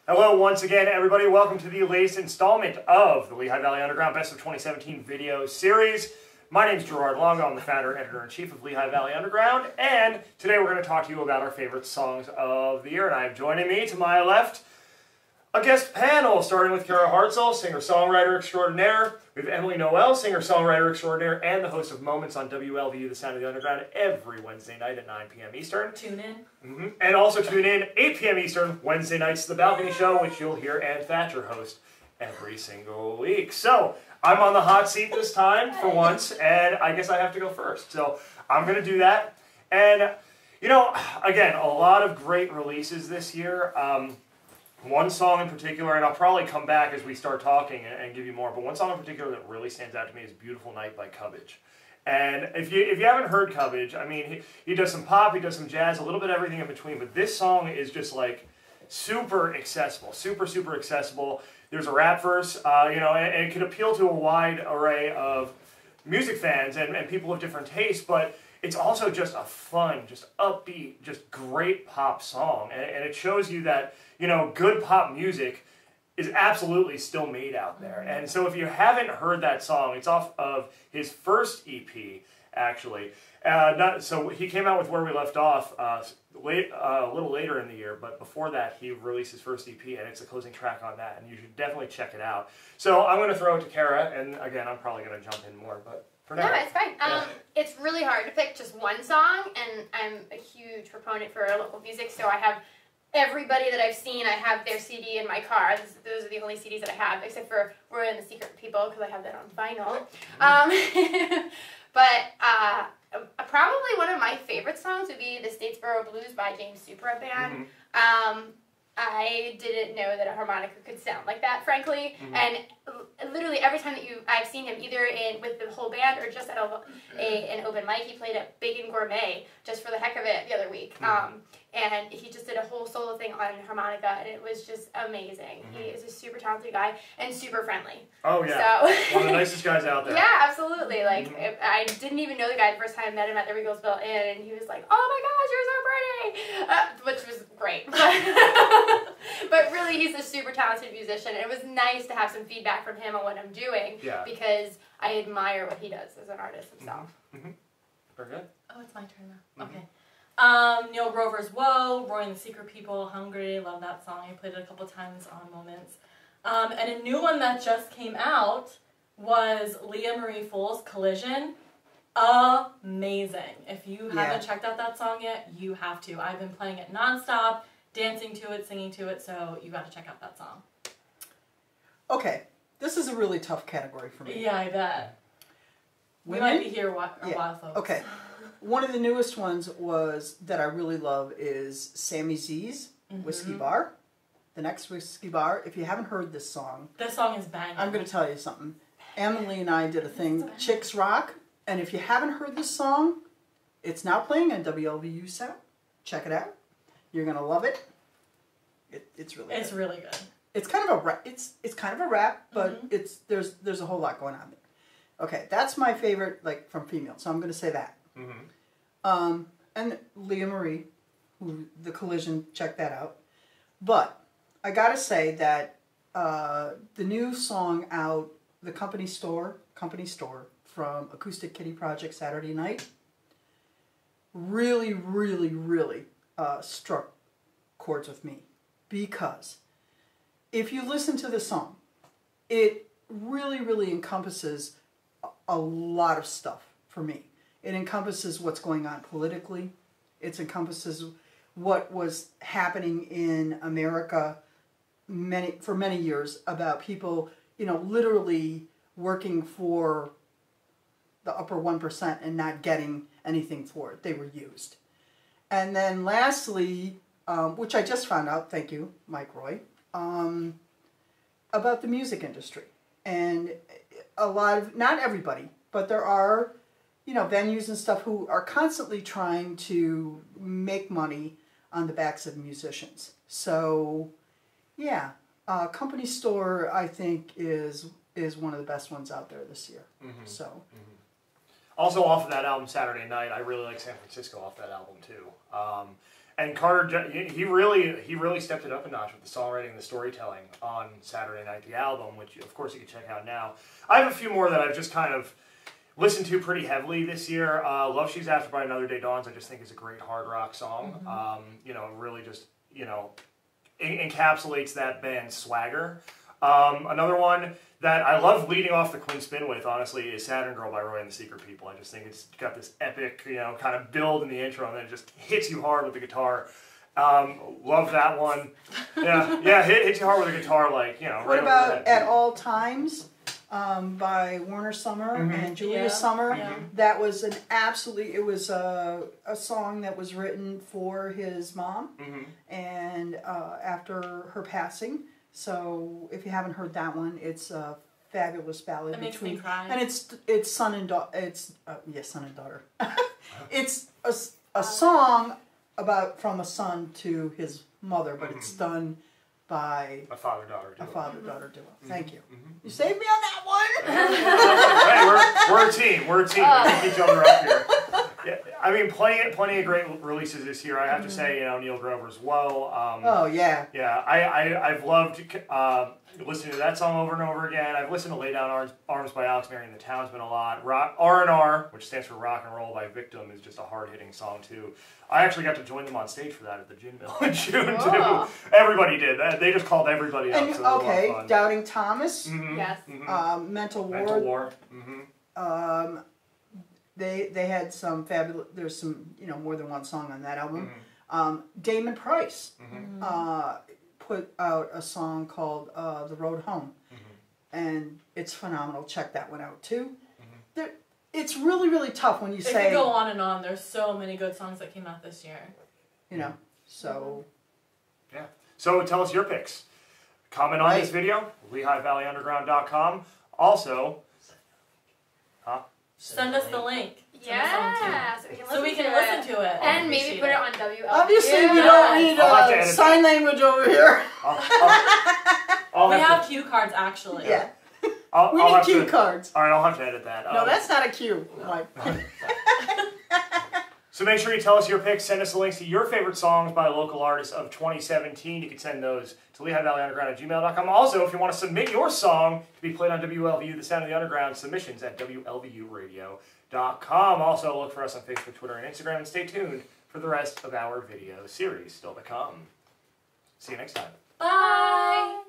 Hello once again, everybody. Welcome to the latest installment of the Lehigh Valley Underground Best of 2017 video series. My name is Gerard Longo. I'm the founder and editor-in-chief of Lehigh Valley Underground, and today we're going to talk to you about our favorite songs of the year. And I have joining me to my left a guest panel, starting with Kara Hartzell, singer-songwriter extraordinaire. We have Emily Noel, singer-songwriter extraordinaire, and the host of Moments on WLVU, the Sound of the Underground, every Wednesday night at 9 p.m. Eastern. Tune in. And also tune in 8 p.m. Eastern, Wednesday nights to The Balcony Show, which you'll hear Ann Thatcher host every single week. So, I'm on the hot seat this time, for once, and I guess I have to go first. So, I'm going to do that. And, you know, again, a lot of great releases this year. One song in particular, and I'll probably come back as we start talking and give you more, but one song in particular that really stands out to me is Beautiful Night by Cubbage. And if you haven't heard Cubbage, I mean, he does some pop, he does some jazz, a little bit of everything in between, but this song is just like super accessible, super accessible. There's a rap verse, you know, and it can appeal to a wide array of music fans and people of different tastes, but it's also just a fun, just upbeat, just great pop song. And it shows you that, you know, good pop music is absolutely still made out there. And so if you haven't heard that song, it's off of his first EP, actually. So he came out with Where We Left Off a little later in the year, but before that he released his first EP, and it's the closing track on that, and you should definitely check it out. So I'm going to throw it to Kara, and again, I'm probably going to jump in more, but for now. No, it's fine. It's really hard to pick just one song, and I'm a huge proponent for local music, so I have everybody that I've seen, I have their CD in my car. Those are the only CDs that I have, except for We're in the Secret People, because I have that on vinyl. But probably one of my favorite songs would be The Statesboro Blues by James Supra Band. I didn't know that a harmonica could sound like that, frankly. And literally every time that I've seen him, either with the whole band or just at an open mic, he played at Big and Gourmet just for the heck of it the other week. And he just did a whole solo thing on harmonica, and it was just amazing. He is a super talented guy and super friendly. Oh, yeah. So, one of the nicest guys out there. Yeah, absolutely. Like, I didn't even know the guy the first time I met him at the Regalsville Inn, and he was like, "Oh my gosh, you're so pretty!" Which was great. But really, he's a super talented musician, and it was nice to have some feedback from him on what I'm doing, because I admire what he does as an artist himself. Very good. Oh, it's my turn now. Okay. Neil Grover's Whoa, Roy and the Secret People, Hungry, love that song. I played it a couple times on Moments. And a new one that just came out was Leah Marie Fool's Collision. Amazing. If you haven't checked out that song yet, you have to. I've been playing it nonstop, dancing to it, singing to it, so you got to check out that song. Okay, this is a really tough category for me. Yeah, I bet. Women? We might be here a while, folks. Okay. One of the newest ones that I really love is Sammy Z's Whiskey Bar. The Next Whiskey Bar. If you haven't heard this song, is banging. I'm going to tell you something. Emily and I did a thing, Chicks Rock, and if you haven't heard this song, it's now playing on WLVU Sound. Check it out. You're going to love it. It's really good. It's really good. It's kind of a rap. It's kind of a rap, but there's a whole lot going on there. Okay, that's my favorite, like, from female. So I'm going to say that. And Leah Marie, The Collision, check that out. But I gotta say that the new song out, the Company Store from Acoustic Kitty Project Saturday Night, really struck chords with me, because if you listen to the song, it really encompasses a lot of stuff for me. It encompasses what's going on politically. It encompasses what was happening in America for many years about people, you know, literally working for the upper 1% and not getting anything for it. They were used. And then lastly, which I just found out, thank you, Mike Roy, about the music industry. And a lot of, not everybody, but there are, you know, venues and stuff who are constantly trying to make money on the backs of musicians. So, yeah, Company Store, I think, is one of the best ones out there this year. So, Also off of that album Saturday Night, I really like San Francisco off that album too. And Carter, he really stepped it up a notch with the songwriting and the storytelling on Saturday Night, the album, which of course you can check out now. I have a few more that I've just kind of listened to pretty heavily this year. Love She's After by Another Day Dawns, I just think is a great hard rock song. You know, really just, you know, encapsulates that band's swagger. Another one that I love leading off the Quinn spin with, honestly, is Saturn Girl by Roy and the Secret People. I just think it's got this epic, you know, kind of build in the intro, and then it just hits you hard with the guitar. Love that one. Yeah, hits you hard with the guitar, like, you know. What about At All Times by Warner Summer and Julia Summer? Yeah. That was an absolutely, it was a song that was written for his mom, and after her passing. So if you haven't heard that one, it's a fabulous ballad. It makes me cry. And it's son and daughter. It's son and daughter. It's a song from a son to his mother, but it's done by a father-daughter duo. Thank you. You saved me on that one. Hey, we're a team. We're a team. We keep each other up here. Yeah, I mean, plenty of great releases this year. I have to say, you know, Neil Grover's Woe. Oh yeah. Yeah, I've loved listening to that song over and over again. I've listened to Lay Down Arms by Alex Marion and the Townsmen a lot. R&R, which stands for Rock and Roll by Victim, is just a hard-hitting song too. I actually got to join them on stage for that at the Gin Mill in June too. Everybody did that. They just called everybody up. And, so okay, Doubting Thomas. Yes. Mental War. Mental War. They had some fabulous. There's some, you know, more than one song on that album. Damon Price put out a song called "The Road Home," and it's phenomenal. Check that one out too. It's really, really tough when you say. It could go on and on. There's so many good songs that came out this year. You know, so. Yeah. So tell us your picks. Comment on this video. LehighValleyUnderground.com. Also. Send us the link. Yeah, so we can listen to it. And maybe put it on WLVU. Obviously, we don't need sign language over here. We have cue cards, actually. Yeah. We need cue cards. All right, I'll have to edit that. No, that's not a cue. So make sure you tell us your picks. Send us the links to your favorite songs by local artists of 2017. You can send those to LehighValleyUnderground@gmail.com. Also, if you want to submit your song to be played on WLVU, The Sound of the Underground, submissions at WLVUradio.com. Also, look for us on Facebook, Twitter, and Instagram. And stay tuned for the rest of our video series still to come. See you next time. Bye!